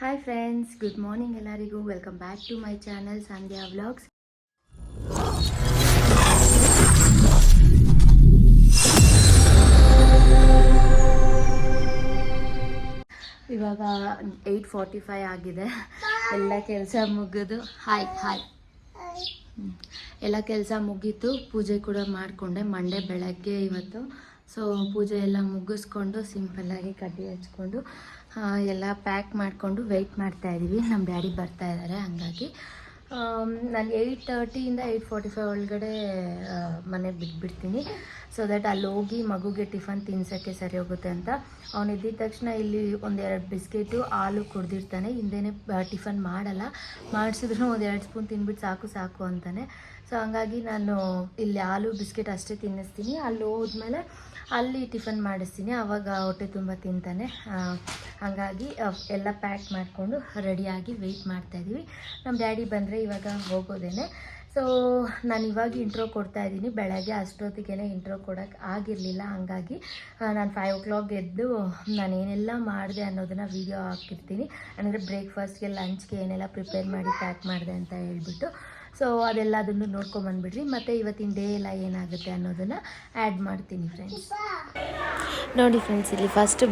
Hi friends, good morning ಎಲ್ಲರಿಗೂ. Welcome back to my channel Sandhya vlogs. ಇವಾಗ 8:45 ಆಗಿದೆ. ಎಲ್ಲ ಕೆಲಸ ಮುಗಿದು ಎಲ್ಲ ಕೆಲಸ ಮುಗೀತು. ಪೂಜೆ ಕೂಡ ಮಾಡಿಕೊಂಡೆ. ಮಂಡೇ ಬೆಳಗ್ಗೆ ಇವತ್ತು. ಸೊ ಪೂಜೆ ಎಲ್ಲ ಮುಗಿಸ್ಕೊಂಡು ಸಿಂಪಲ್ಲಾಗಿ ಕಡ್ಡಿ ಹಚ್ಕೊಂಡು ಎಲ್ಲ ಪ್ಯಾಕ್ ಮಾಡಿಕೊಂಡು ವೆಯ್ಟ್ ಮಾಡ್ತಾಯಿದ್ದೀವಿ. ನಮ್ಮ ಡ್ಯಾಡಿ ಬರ್ತಾ ಇದ್ದಾರೆ. ಹಂಗಾಗಿ ನಾನು 8:30 8:45 ಒಳಗಡೆ ಮನೆ ಬಿಟ್ಬಿಡ್ತೀನಿ. ಸೊ ದ್ಯಾಟ್ ಅಲ್ಲಿ ಹೋಗಿ ಮಗುಗೆ ಟಿಫನ್ ತಿನ್ಸೋಕ್ಕೆ ಸರಿ ಹೋಗುತ್ತೆ ಅಂತ. ಅವನು ಇದ್ದಿದ ತಕ್ಷಣ ಇಲ್ಲಿ ಒಂದೆರಡು ಬಿಸ್ಕೆಟು ಹಾಲು ಕುಡ್ದಿರ್ತಾನೆ. ಹಿಂದೆನೇ ಟಿಫನ್ ಮಾಡಲ್ಲ. ಮಾಡಿಸಿದ್ರು ಒಂದೆರಡು ಸ್ಪೂನ್ ತಿನ್ಬಿಟ್ಟು ಸಾಕು ಅಂತಾನೆ. ಸೊ ಹಂಗಾಗಿ ನಾನು ಇಲ್ಲಿ ಹಾಲು ಬಿಸ್ಕೆಟ್ ಅಷ್ಟೇ ತಿನ್ನಿಸ್ತೀನಿ. ಅಲ್ಲಿ ಹೋದ್ಮೇಲೆ ಅಲ್ಲಿ ಟಿಫನ್ ಮಾಡಿಸ್ತೀನಿ. ಆವಾಗ ಹೊಟ್ಟೆ ತುಂಬ ತಿಂತಾನೆ. ಹಾಗಾಗಿ ಎಲ್ಲ ಪ್ಯಾಕ್ ಮಾಡಿಕೊಂಡು ರೆಡಿಯಾಗಿ ವೆಯ್ಟ್ ಮಾಡ್ತಾಯಿದ್ದೀವಿ. ನಮ್ಮ ಡ್ಯಾಡಿ ಬಂದರೆ ಇವಾಗ ಹೋಗೋದೇನೆ. ಸೊ ನಾನು ಇವಾಗ ಇಂಟ್ರೋ ಕೊಡ್ತಾಯಿದ್ದೀನಿ. ಬೆಳಗ್ಗೆ ಅಷ್ಟೊತ್ತಿಗೆ ಇಂಟ್ರೋ ಕೊಡೋಕ್ಕೆ ಆಗಿರಲಿಲ್ಲ. ಹಾಗಾಗಿ ನಾನು 5 o'clock ಎದ್ದು ನಾನು ಏನೆಲ್ಲ ಮಾಡಿದೆ ಅನ್ನೋದನ್ನು ವೀಡಿಯೋ ಹಾಕಿರ್ತೀನಿ. ಅಂದರೆ ಬ್ರೇಕ್ಫಾಸ್ಟ್ಗೆ ಲಂಚ್ಗೆ ಏನೆಲ್ಲ ಪ್ರಿಪೇರ್ ಮಾಡಿ ಪ್ಯಾಕ್ ಮಾಡಿದೆ ಅಂತ ಹೇಳ್ಬಿಟ್ಟು. ಸೊ ಅದೆಲ್ಲದನ್ನು ನೋಡ್ಕೊಂಬಂದ್ಬಿಡ್ರಿ. ಮತ್ತು ಇವತ್ತಿನ ಡೇ ಎಲ್ಲ ಏನಾಗುತ್ತೆ ಅನ್ನೋದನ್ನು ಆ್ಯಡ್ ಮಾಡ್ತೀನಿ ಫ್ರೆಂಡ್ಸ್. ನೋಡಿ ಫ್ರೆಂಡ್ಸ್, ಇಲ್ಲಿ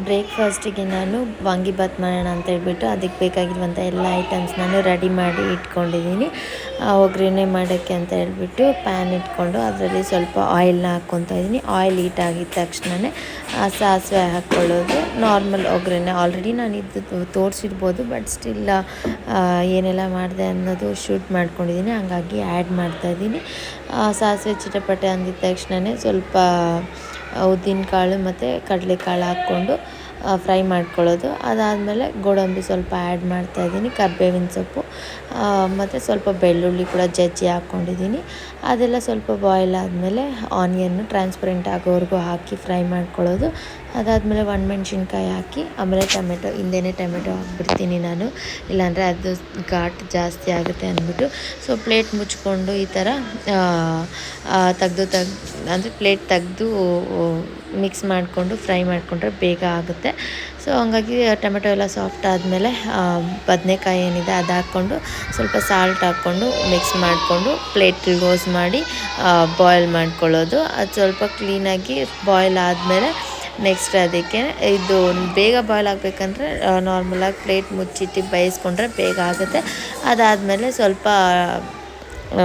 ಬ್ರೇಕ್ಫಾಸ್ಟಿಗೆ ನಾನು ವಾಂಗಿಬಾತ್ ಮಾಡೋಣ ಅಂತ ಹೇಳ್ಬಿಟ್ಟು ಅದಕ್ಕೆ ಬೇಕಾಗಿರುವಂಥ ಎಲ್ಲ ಐಟಮ್ಸ್ ನಾನು ರೆಡಿ ಮಾಡಿ ಇಟ್ಕೊಂಡಿದ್ದೀನಿ. ಒಗ್ಗರಣೆ ಮಾಡೋಕ್ಕೆ ಅಂತ ಹೇಳ್ಬಿಟ್ಟು ಪ್ಯಾನ್ ಇಟ್ಕೊಂಡು ಅದರಲ್ಲಿ ಸ್ವಲ್ಪ ಆಯಿಲ್ನ ಹಾಕ್ಕೊತಾ ಇದ್ದೀನಿ. ಆಯಿಲ್ ಹೀಟ್ ಆಗಿದ ತಕ್ಷಣವೇ ಸಾಸಿವೆ ಹಾಕ್ಕೊಳ್ಳೋದು. ನಾರ್ಮಲ್ ಒಗ್ಗರಣೆ ಆಲ್ರೆಡಿ ನಾನು ಇದು ತೋರಿಸಿರ್ಬೋದು, ಬಟ್ ಸ್ಟಿಲ್ ಏನೆಲ್ಲ ಮಾಡಿದೆ ಅನ್ನೋದು ಶೂಟ್ ಮಾಡ್ಕೊಂಡಿದ್ದೀನಿ. ಹಾಗಾಗಿ ಆ್ಯಡ್ ಮಾಡ್ತಾಯಿದ್ದೀನಿ. ಸಾಸಿವೆ ಚಿಟಪಟೆ ಅಂದಿದ ತಕ್ಷಣವೇ ಸ್ವಲ್ಪ ಉದ್ದಿನಕಾಳು ಮತ್ತು ಕಡಲೆಕಾಳು ಹಾಕ್ಕೊಂಡು ಫ್ರೈ ಮಾಡ್ಕೊಳ್ಳೋದು. ಅದಾದಮೇಲೆ ಗೋಡಂಬಿ ಸ್ವಲ್ಪ ಆ್ಯಡ್ ಮಾಡ್ತಾಯಿದ್ದೀನಿ, ಕರಿಬೇವಿನ ಸೊಪ್ಪು ಮತ್ತು ಸ್ವಲ್ಪ ಬೆಳ್ಳುಳ್ಳಿ ಕೂಡ ಜಜ್ಜಿ ಹಾಕ್ಕೊಂಡಿದ್ದೀನಿ. ಅದೆಲ್ಲ ಸ್ವಲ್ಪ ಬಾಯ್ಲ್ ಆದಮೇಲೆ ಆನಿಯನ್ನು ಟ್ರಾನ್ಸ್ಪರೆಂಟ್ ಆಗೋವರೆಗೂ ಹಾಕಿ ಫ್ರೈ ಮಾಡ್ಕೊಳ್ಳೋದು. ಅದಾದಮೇಲೆ ಒಣಮೆಣ್ಸಿನ್ಕಾಯಿ ಹಾಕಿ ಆಮೇಲೆ ಹಿಂದೆಯೇ ಟೊಮೆಟೊ ಹಾಕ್ಬಿಡ್ತೀನಿ ನಾನು, ಇಲ್ಲಾಂದರೆ ಅದು ಘಾಟ್ ಜಾಸ್ತಿ ಆಗುತ್ತೆ ಅಂದ್ಬಿಟ್ಟು. ಸೊ ಪ್ಲೇಟ್ ಮುಚ್ಕೊಂಡು ಈ ಥರ ಅಂದರೆ ಪ್ಲೇಟ್ ತೆಗೆದು ಮಿಕ್ಸ್ ಮಾಡಿಕೊಂಡು ಫ್ರೈ ಮಾಡಿಕೊಂಡ್ರೆ ಬೇಗ ಆಗುತ್ತೆ. ಸೊ ಹಂಗಾಗಿ ಟೊಮೆಟೊ ಎಲ್ಲ ಸಾಫ್ಟ್ ಆದಮೇಲೆ ಬದನೆಕಾಯಿ ಏನಿದೆ ಅದು ಹಾಕ್ಕೊಂಡು ಸ್ವಲ್ಪ ಸಾಲ್ಟ್ ಹಾಕ್ಕೊಂಡು ಮಿಕ್ಸ್ ಮಾಡಿಕೊಂಡು ಪ್ಲೇಟ್ ಕ್ಲೋಸ್ ಮಾಡಿ ಬಾಯ್ಲ್ ಮಾಡ್ಕೊಳ್ಳೋದು. ಅದು ಸ್ವಲ್ಪ ಕ್ಲೀನಾಗಿ ಬಾಯ್ಲ್ ಆದಮೇಲೆ ನೆಕ್ಸ್ಟ್ ಅದಕ್ಕೆ ಇದು ಬೇಗ ಬಾಯ್ಲ್ ಆಗಬೇಕಂದ್ರೆ ನಾರ್ಮಲಾಗಿ ಪ್ಲೇಟ್ ಮುಚ್ಚಿಟ್ಟು ಬೇಯಿಸ್ಕೊಂಡ್ರೆ ಬೇಗ ಆಗುತ್ತೆ. ಅದಾದಮೇಲೆ ಸ್ವಲ್ಪ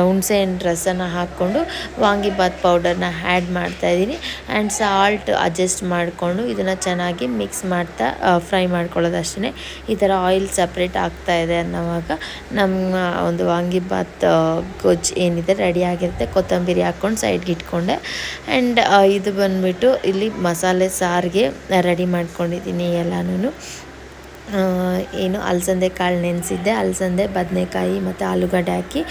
ಹುಣಸೆಹಣ್ಣು ರಸನ ಹಾಕ್ಕೊಂಡು ವಾಂಗಿಬಾತ್ ಪೌಡರ್ನ ಆ್ಯಡ್ ಮಾಡ್ತಾಯಿದ್ದೀನಿ. ಆ್ಯಂಡ್ ಸಾಲ್ಟ್ ಅಡ್ಜಸ್ಟ್ ಮಾಡಿಕೊಂಡು ಇದನ್ನು ಚೆನ್ನಾಗಿ ಮಿಕ್ಸ್ ಮಾಡ್ತಾ ಫ್ರೈ ಮಾಡ್ಕೊಳ್ಳೋದು ಅಷ್ಟೇ. ಈ ಥರ ಆಯಿಲ್ ಸಪ್ರೇಟ್ ಆಗ್ತಾಯಿದೆ ಅನ್ನೋವಾಗ ನಮ್ಮ ಒಂದು ವಾಂಗಿಬಾತ್ ಗೊಜ್ಜು ಏನಿದೆ ರೆಡಿ ಆಗಿರುತ್ತೆ. ಕೊತ್ತಂಬರಿ ಹಾಕ್ಕೊಂಡು ಸೈಡ್ಗೆ ಇಟ್ಕೊಂಡೆ. ಆ್ಯಂಡ್ ಇದು ಬಂದುಬಿಟ್ಟು ಇಲ್ಲಿ ಮಸಾಲೆ ಸಾರಿಗೆ ರೆಡಿ ಮಾಡ್ಕೊಂಡಿದ್ದೀನಿ ಎಲ್ಲನೂ. ಏನು ಅಲಸಂದೆ ಕಾಳು ನೆನೆಸಿದ್ದೆ, ಅಲಸಂದೆ ಬದನೆಕಾಯಿ ಮತ್ತು ಆಲೂಗಡ್ಡೆ ಹಾಕಿ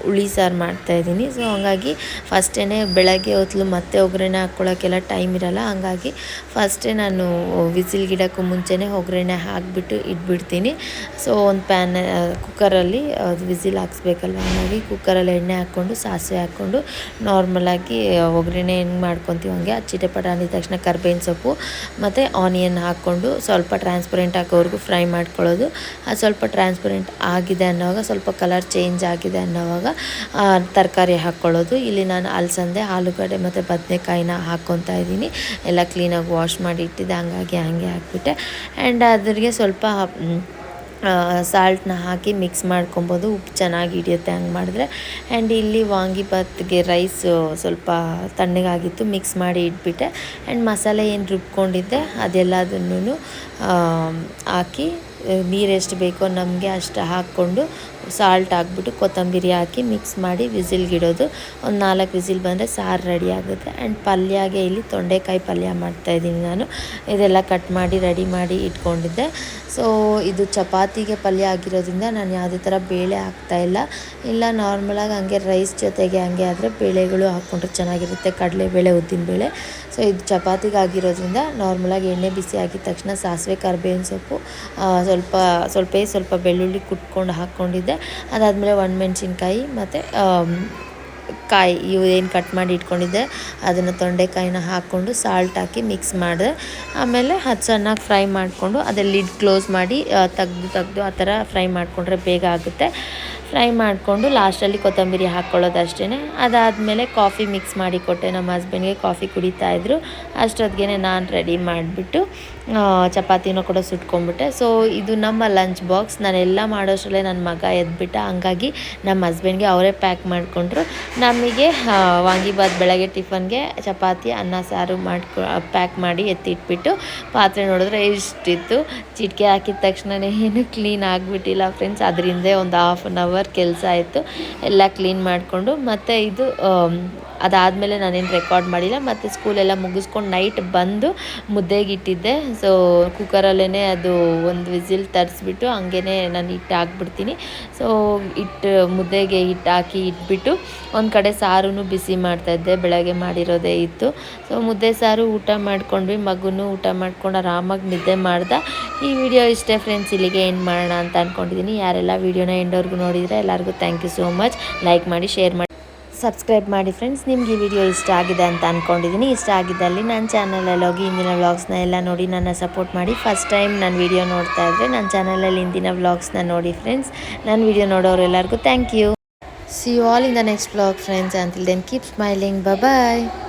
ಹುಳಿ ಸಾರು ಮಾಡ್ತಾಯಿದ್ದೀನಿ. ಸೊ ಹಂಗಾಗಿ ಫಸ್ಟೇ ಬೆಳಗ್ಗೆ ಹೊತ್ತು ಮತ್ತೆ ಒಗ್ಗರಣೆ ಹಾಕ್ಕೊಳ್ಳೋಕ್ಕೆಲ್ಲ ಟೈಮ್ ಇರೋಲ್ಲ. ಹಂಗಾಗಿ ಫಸ್ಟೇ ನಾನು ವಿಸಿಲ್ ಗಿಡಕ್ಕೂ ಮುಂಚೆನೇ ಒಗ್ಗರಣೆ ಹಾಕಿಬಿಟ್ಟು ಇಟ್ಬಿಡ್ತೀನಿ. ಸೊ ಒಂದು ಕುಕ್ಕರಲ್ಲಿ ವಿಸಿಲ್ ಹಾಕ್ಸ್ಬೇಕಲ್ವ, ಹಾಗಾಗಿ ಕುಕ್ಕರಲ್ಲಿ ಎಣ್ಣೆ ಹಾಕ್ಕೊಂಡು ಸಾಸಿವೆ ಹಾಕ್ಕೊಂಡು ನಾರ್ಮಲಾಗಿ ಒಗ್ಗರಣೆ ಹೆಂಗೆ ಮಾಡ್ಕೊತೀವಿ ಹಂಗೆ ಚಿಟಪಟ ಅಂದಿದ ತಕ್ಷಣ ಕರಿಬೇವಿನ ಸೊಪ್ಪು ಮತ್ತು ಆನಿಯನ್ ಹಾಕ್ಕೊಂಡು ಸ್ವಲ್ಪ ಟ್ರಾನ್ಸ್ಪರೆಂಟ್ ಆಗೋವರೆಗೂ ಫ್ರೈ ಮಾಡ್ಕೊಳ್ಳೋದು. ಅದು ಸ್ವಲ್ಪ ಟ್ರಾನ್ಸ್ಪರೆಂಟ್ ಆಗಿದೆ ಅನ್ನೋವಾಗ, ಸ್ವಲ್ಪ ಕಲರ್ ಚೇಂಜ್ ಆಗಿದೆ ಅನ್ನೋವಾಗ ತರಕಾರಿ ಹಾಕ್ಕೊಳ್ಳೋದು. ಇಲ್ಲಿ ನಾನು ಅಲಸಂದೆ, ಆಲೂಗಡ್ಡೆ ಮತ್ತು ಬದನೆಕಾಯಿನ ಹಾಕ್ಕೊತಾ ಇದ್ದೀನಿ. ಎಲ್ಲ ಕ್ಲೀನಾಗಿ ವಾಶ್ ಮಾಡಿ ಇಟ್ಟಿದ್ದೆ, ಹಂಗೆ ಹಾಕಿಬಿಟ್ಟೆ. ಆ್ಯಂಡ್ ಅದ್ರಿಗೆ ಸ್ವಲ್ಪ ಸಾಲ್ಟ್ನ ಹಾಕಿ ಮಿಕ್ಸ್ ಮಾಡ್ಕೊಬೋದು. ಉಪ್ಪು ಚೆನ್ನಾಗಿ ಹಿಡಿಯುತ್ತೆ ಹಂಗೆ ಮಾಡಿದ್ರೆ. ಆ್ಯಂಡ್ ಇಲ್ಲಿ ವಾಂಗಿಬಾತ್ಗೆ ರೈಸು ಸ್ವಲ್ಪ ತಣ್ಣಗಾಗಿತ್ತು, ಮಿಕ್ಸ್ ಮಾಡಿ ಇಟ್ಬಿಟ್ಟೆ. ಆ್ಯಂಡ್ ಮಸಾಲೆ ಏನು ರುಬ್ಕೊಂಡಿದ್ದೆ ಅದೆಲ್ಲದನ್ನು ಹಾಕಿ ನೀರು ಎಷ್ಟು ಬೇಕೋ ನಮಗೆ ಅಷ್ಟು ಹಾಕ್ಕೊಂಡು ಸಾಲ್ಟ್ ಹಾಕ್ಬಿಟ್ಟು ಕೊತ್ತಂಬರಿ ಹಾಕಿ ಮಿಕ್ಸ್ ಮಾಡಿ ವಿಸಿಲ್ಗಿಡೋದು. ಒಂದು 4 ವಿಸಿಲ್ ಬಂದರೆ ಸಾರು ರೆಡಿ ಆಗುತ್ತೆ. ಆ್ಯಂಡ್ ಪಲ್ಯಗೆ ಇಲ್ಲಿ ತೊಂಡೆಕಾಯಿ ಪಲ್ಯ ಮಾಡ್ತಾಯಿದ್ದೀನಿ ನಾನು. ಇದೆಲ್ಲ ಕಟ್ ಮಾಡಿ ರೆಡಿ ಮಾಡಿ ಇಟ್ಕೊಂಡಿದ್ದೆ. ಸೊ ಇದು ಚಪಾತಿಗೆ ಪಲ್ಯ ಆಗಿರೋದ್ರಿಂದ ನಾನು ಯಾವುದೇ ಥರ ಬೇಳೆ ಹಾಕ್ತಾಯಿಲ್ಲ. ಇಲ್ಲ ನಾರ್ಮಲಾಗಿ ಹಂಗೆ ರೈಸ್ ಜೊತೆಗೆ ಹಂಗೆ ಆದರೆ ಬೇಳೆಗಳು ಹಾಕ್ಕೊಂಡ್ರೆ ಚೆನ್ನಾಗಿರುತ್ತೆ, ಕಡಲೆಬೇಳೆ ಉದ್ದಿನಬೇಳೆ. ಸೊ ಇದು ಚಪಾತಿಗೆ ಆಗಿರೋದ್ರಿಂದ ನಾರ್ಮಲಾಗಿ ಎಣ್ಣೆ ಬಿಸಿ ಆಗಿದ ತಕ್ಷಣ ಸಾಸಿವೆ ಕರಿಬೇವಿನ ಸೊಪ್ಪು ಸ್ವಲ್ಪ ಬೆಳ್ಳುಳ್ಳಿ ಕುಟ್ಕೊಂಡು ಹಾಕ್ಕೊಂಡಿದ್ದೆ. ಅದಾದಮೇಲೆ ಒಣಮೆಣ್ಸಿನ್ಕಾಯಿ ಮತ್ತು ಕಾಯಿ ಇವು ಏನು ಕಟ್ ಮಾಡಿ ಇಟ್ಕೊಂಡಿದ್ದೆ ಅದನ್ನು ತೊಂಡೆಕಾಯಿನ ಹಾಕ್ಕೊಂಡು ಸಾಲ್ಟ್ ಹಾಕಿ ಮಿಕ್ಸ್ ಮಾಡಿದೆ. ಆಮೇಲೆ ಅದು ಚೆನ್ನಾಗಿ ಫ್ರೈ ಮಾಡಿಕೊಂಡು ಅದೇ ಲಿಡ್ ಕ್ಲೋಸ್ ಮಾಡಿ ತೆಗ್ದು ಆ ಥರ ಫ್ರೈ ಮಾಡಿಕೊಂಡ್ರೆ ಬೇಗ ಆಗುತ್ತೆ. ಫ್ರೈ ಮಾಡಿಕೊಂಡು ಲಾಸ್ಟಲ್ಲಿ ಕೊತ್ತಂಬರಿ ಹಾಕ್ಕೊಳ್ಳೋದು ಅಷ್ಟೇ. ಅದಾದಮೇಲೆ ಕಾಫಿ ಮಿಕ್ಸ್ ಮಾಡಿ ಕೊಟ್ಟೆ ನಮ್ಮ ಹಸ್ಬೆಂಡ್ಗೆ. ಕಾಫಿ ಕುಡಿತಾಯಿದ್ರು. ಅಷ್ಟೊತ್ತಿಗೆ ನಾನು ರೆಡಿ ಮಾಡಿಬಿಟ್ಟು ಚಪಾತಿನೂ ಕೂಡ ಸುಟ್ಕೊಂಡ್ಬಿಟ್ಟೆ. ಸೊ ಇದು ನಮ್ಮ ಲಂಚ್ ಬಾಕ್ಸ್. ನಾನೆಲ್ಲ ಮಾಡೋಷ್ಟರಲ್ಲೇ ನನ್ನ ಮಗ ಎದ್ಬಿಟ್ಟ. ಹಂಗಾಗಿ ನಮ್ಮ ಹಸ್ಬೆಂಡ್ಗೆ ಅವರೇ ಪ್ಯಾಕ್ ಮಾಡಿಕೊಂಡ್ರು. ನಮಗೆ ವಾಂಗಿಬಾತ್ ಬೆಳಗ್ಗೆ ಟಿಫನ್ಗೆ ಚಪಾತಿ ಅನ್ನ ಸಾರು ಪ್ಯಾಕ್ ಮಾಡಿ ಎತ್ತಿಟ್ಬಿಟ್ಟು ಪಾತ್ರೆ ನೋಡಿದ್ರೆ ಇಷ್ಟಿತ್ತು. ಚಿಟಿಕೆ ಹಾಕಿದ ತಕ್ಷಣವೇ ಏನು ಕ್ಲೀನ್ ಆಗಿಬಿಟ್ಟಿಲ್ಲ ಫ್ರೆಂಡ್ಸ್. ಅದರಿಂದ ಒಂದು ಹಾಫ್ ಆನ್ ಅವರ್ ಕೆಲಸ ಆಯಿತು. ಎಲ್ಲ ಕ್ಲೀನ್ ಮಾಡಿಕೊಂಡು ಮತ್ತು ಇದು ಅದಾದಮೇಲೆ ನಾನೇನು ರೆಕಾರ್ಡ್ ಮಾಡಿಲ್ಲ. ಮತ್ತು ಸ್ಕೂಲೆಲ್ಲ ಮುಗಿಸ್ಕೊಂಡು ನೈಟ್ ಬಂದು ಮುದ್ದೆಗೆ ಇಟ್ಟಿದ್ದೆ. ಸೊ ಕುಕ್ಕರಲ್ಲೇ ಅದು ಒಂದು ವಿಸಿಲ್ ತರಿಸ್ಬಿಟ್ಟು ಹಂಗೇ ನಾನು ಹಿಟ್ಟು ಹಾಕ್ಬಿಡ್ತೀನಿ. ಸೊ ಮುದ್ದೆಗೆ ಹಿಟ್ಟು ಹಾಕಿ ಇಟ್ಬಿಟ್ಟು ಒಂದು ಕಡೆ ಸಾರೂ ಬಿಸಿ ಮಾಡ್ತಾಯಿದ್ದೆ. ಬೆಳಗ್ಗೆ ಮಾಡಿರೋದೇ ಇತ್ತು. ಸೊ ಮುದ್ದೆ ಸಾರು ಊಟ ಮಾಡ್ಕೊಂಡ್ವಿ. ಮಗುನೂ ಊಟ ಮಾಡ್ಕೊಂಡು ಆರಾಮಾಗಿ ನಿದ್ದೆ ಮಾಡ್ದೆ. ಈ ವಿಡಿಯೋ ಇಷ್ಟೇ ಫ್ರೆಂಡ್ಸ್. ಇಲ್ಲಿಗೆ ಏನು ಮಾಡೋಣ ಅಂತ ಅಂದ್ಕೊಂಡಿದ್ದೀನಿ. ಯಾರೆಲ್ಲ ವೀಡಿಯೋನ ಎಂಡವರೆಗೂ ನೋಡಿದರೆ ಎಲ್ಲರಿಗೂ thank you so much. Like ಮಾಡಿ, ಶೇರ್ ಮಾಡಿ, ಸಬ್ಸ್ಕ್ರೈಬ್ ಮಾಡಿ ಫ್ರೆಂಡ್ಸ್. ನಿಮ್ಗೆ ಈ ವಿಡಿಯೋ ಇಷ್ಟ ಆಗಿದೆ ಅಂತ ಅಂದ್ಕೊಂಡಿದ್ದೀನಿ. ಇಷ್ಟ ಆಗಿದ್ದಲ್ಲಿ ನನ್ನ ಚಾನಲಲ್ಲಿ ಹೋಗಿ ಇಂದಿನ ವ್ಲಾಗ್ಸ್ನ ಎಲ್ಲ ನೋಡಿ ನನ್ನ ಸಪೋರ್ಟ್ ಮಾಡಿ. ಫಸ್ಟ್ ಟೈಮ್ ನಾನು ವಿಡಿಯೋ ನೋಡ್ತಾ ಇದ್ದರೆ ನನ್ನ ಚಾನಲಲ್ಲಿ ಇಂದಿನ ವ್ಲಾಗ್ಸ್ನ ನೋಡಿ ಫ್ರೆಂಡ್ಸ್. ನನ್ನ ವಿಡಿಯೋ ನೋಡೋರು ಎಲ್ಲರಿಗೂ thank you. See you all in the next vlog friends. Until then keep smiling. Bye bye.